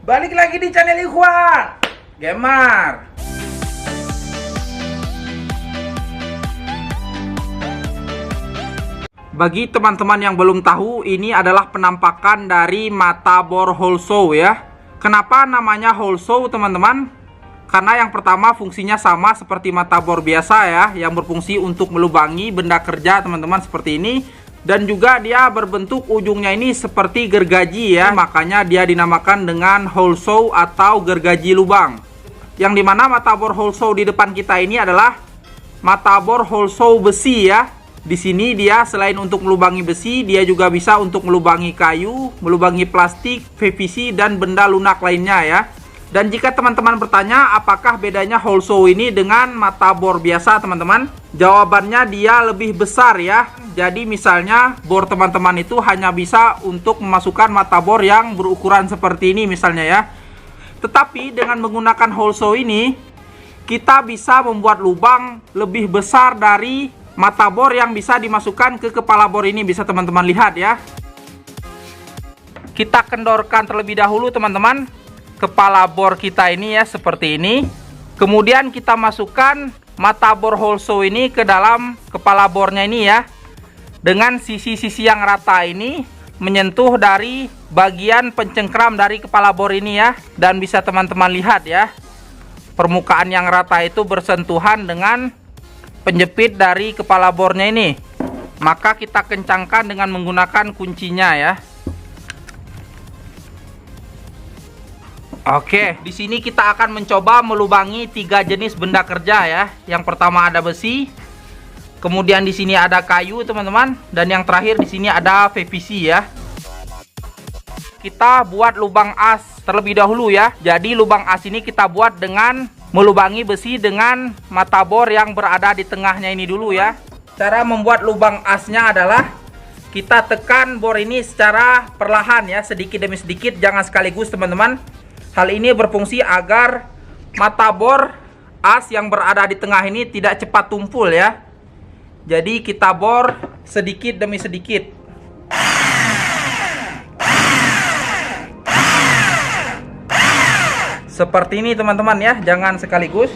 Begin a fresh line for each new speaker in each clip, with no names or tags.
Balik lagi di channel Ikhwan Gamer. Bagi teman-teman yang belum tahu, ini adalah penampakan dari mata bor Holshow ya. Kenapa namanya Holshow teman-teman? Karena yang pertama fungsinya sama seperti mata bor biasa ya, yang berfungsi untuk melubangi benda kerja teman-teman seperti ini. Dan juga dia berbentuk ujungnya ini seperti gergaji ya, makanya dia dinamakan dengan Holshow atau gergaji lubang. Yang dimana mata bor Holshow di depan kita ini adalah mata bor Holshow besi ya. Di sini dia selain untuk melubangi besi, dia juga bisa untuk melubangi kayu, melubangi plastik, PVC dan benda lunak lainnya ya. Dan jika teman-teman bertanya apakah bedanya Holshow ini dengan mata bor biasa teman-teman, jawabannya dia lebih besar ya. Jadi misalnya bor teman-teman itu hanya bisa untuk memasukkan mata bor yang berukuran seperti ini misalnya ya. Tetapi dengan menggunakan Holshow ini, kita bisa membuat lubang lebih besar dari mata bor yang bisa dimasukkan ke kepala bor ini, bisa teman-teman lihat ya. Kita kendorkan terlebih dahulu teman-teman kepala bor kita ini ya, seperti ini. Kemudian kita masukkan mata bor Holshow ini ke dalam kepala bornya ini ya. Dengan sisi-sisi yang rata ini menyentuh dari bagian pencengkram dari kepala bor ini ya. Dan bisa teman-teman lihat ya, permukaan yang rata itu bersentuhan dengan penjepit dari kepala bornya ini. Maka kita kencangkan dengan menggunakan kuncinya ya. Oke, di sini kita akan mencoba melubangi 3 jenis benda kerja ya. Yang pertama ada besi, kemudian di sini ada kayu teman-teman, dan yang terakhir di sini ada PVC ya. Kita buat lubang as terlebih dahulu ya. Jadi lubang as ini kita buat dengan melubangi besi dengan mata bor yang berada di tengahnya ini dulu ya. Cara membuat lubang asnya adalah kita tekan bor ini secara perlahan ya, sedikit demi sedikit, jangan sekaligus teman-teman. Hal ini berfungsi agar mata bor as yang berada di tengah ini tidak cepat tumpul ya. Jadi kita bor sedikit demi sedikit. Seperti ini teman-teman ya, jangan sekaligus.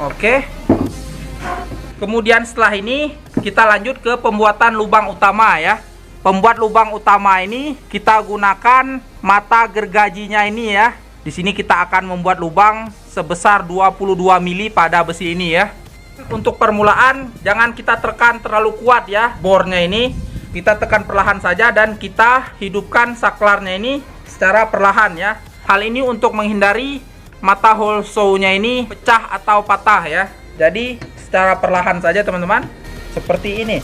Oke. Kemudian setelah ini kita lanjut ke pembuatan lubang utama ya. Pembuat lubang utama ini kita gunakan mata gergajinya ini ya. Di sini kita akan membuat lubang sebesar 22 mili pada besi ini ya. Untuk permulaan jangan kita tekan terlalu kuat ya bornya ini. Kita tekan perlahan saja dan kita hidupkan saklarnya ini secara perlahan ya. Hal ini untuk menghindari mata Holshow-nya ini pecah atau patah ya. Jadi secara perlahan saja teman-teman, seperti ini.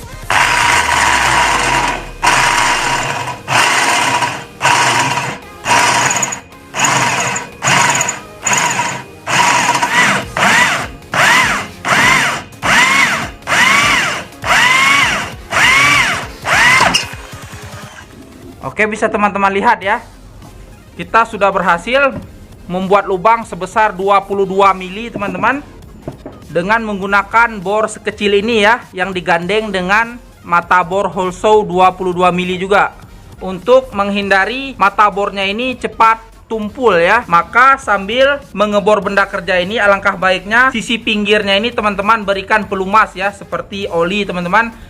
Oke, bisa teman-teman lihat ya, kita sudah berhasil membuat lubang sebesar 22 mili teman-teman, dengan menggunakan bor sekecil ini ya, yang digandeng dengan mata bor Holshow 22 mili juga. Untuk menghindari mata bornya ini cepat tumpul ya, maka sambil mengebor benda kerja ini, alangkah baiknya sisi pinggirnya ini teman-teman berikan pelumas ya, seperti oli teman-teman.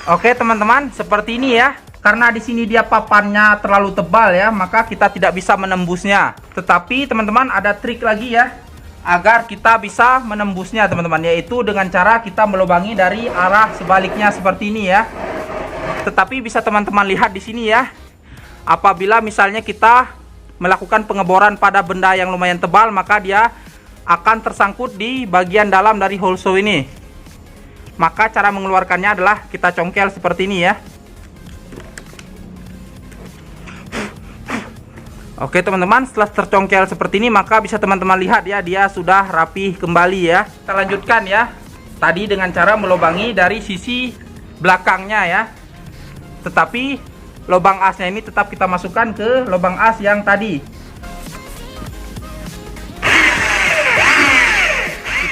Oke teman-teman, seperti ini ya. Karena di sini dia papannya terlalu tebal ya, maka kita tidak bisa menembusnya. Tetapi teman-teman ada trik lagi ya, agar kita bisa menembusnya teman-teman, yaitu dengan cara kita melubangi dari arah sebaliknya seperti ini ya. Tetapi bisa teman-teman lihat di sini ya, apabila misalnya kita melakukan pengeboran pada benda yang lumayan tebal, maka dia akan tersangkut di bagian dalam dari Holshow ini. Maka cara mengeluarkannya adalah kita congkel seperti ini ya. Oke teman-teman, setelah tercongkel seperti ini, maka bisa teman-teman lihat ya, dia sudah rapi kembali ya. Kita lanjutkan ya, tadi dengan cara melubangi dari sisi belakangnya ya. Tetapi lubang asnya ini tetap kita masukkan ke lubang as yang tadi.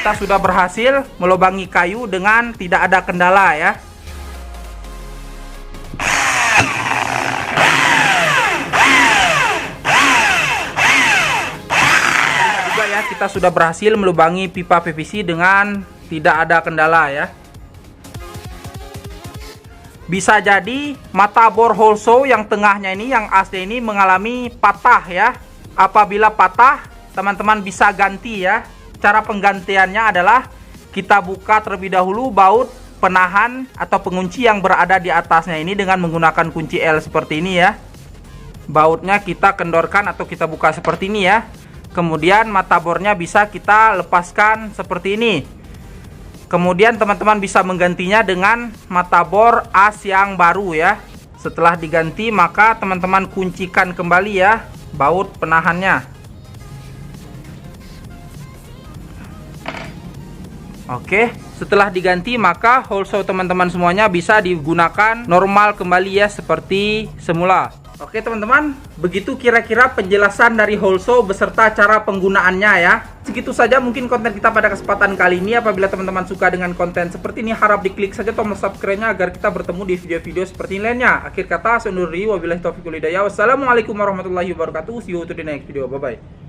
Kita sudah berhasil melubangi kayu dengan tidak ada kendala ya. Juga ya, kita sudah berhasil melubangi pipa PVC dengan tidak ada kendala ya. Bisa jadi mata bor hole saw yang tengahnya ini, yang asnya ini mengalami patah ya. Apabila patah, teman-teman bisa ganti ya. Cara penggantiannya adalah kita buka terlebih dahulu baut penahan atau pengunci yang berada di atasnya ini dengan menggunakan kunci L seperti ini ya. Bautnya kita kendorkan atau kita buka seperti ini ya. Kemudian mata bornya bisa kita lepaskan seperti ini. Kemudian teman-teman bisa menggantinya dengan mata bor as yang baru ya. Setelah diganti maka teman-teman kuncikan kembali ya baut penahannya. Oke, setelah diganti maka hole saw teman-teman semuanya bisa digunakan normal kembali ya seperti semula. Oke teman-teman, begitu kira-kira penjelasan dari hole saw beserta cara penggunaannya ya. Segitu saja mungkin konten kita pada kesempatan kali ini. Apabila teman-teman suka dengan konten seperti ini, harap diklik saja tombol subscribe-nya agar kita bertemu di video-video seperti ini lainnya. Akhir kata, saya undur diri. Wabillahi taufiq wal hidayah. Wassalamualaikum warahmatullahi wabarakatuh. See you to the next video. Bye-bye.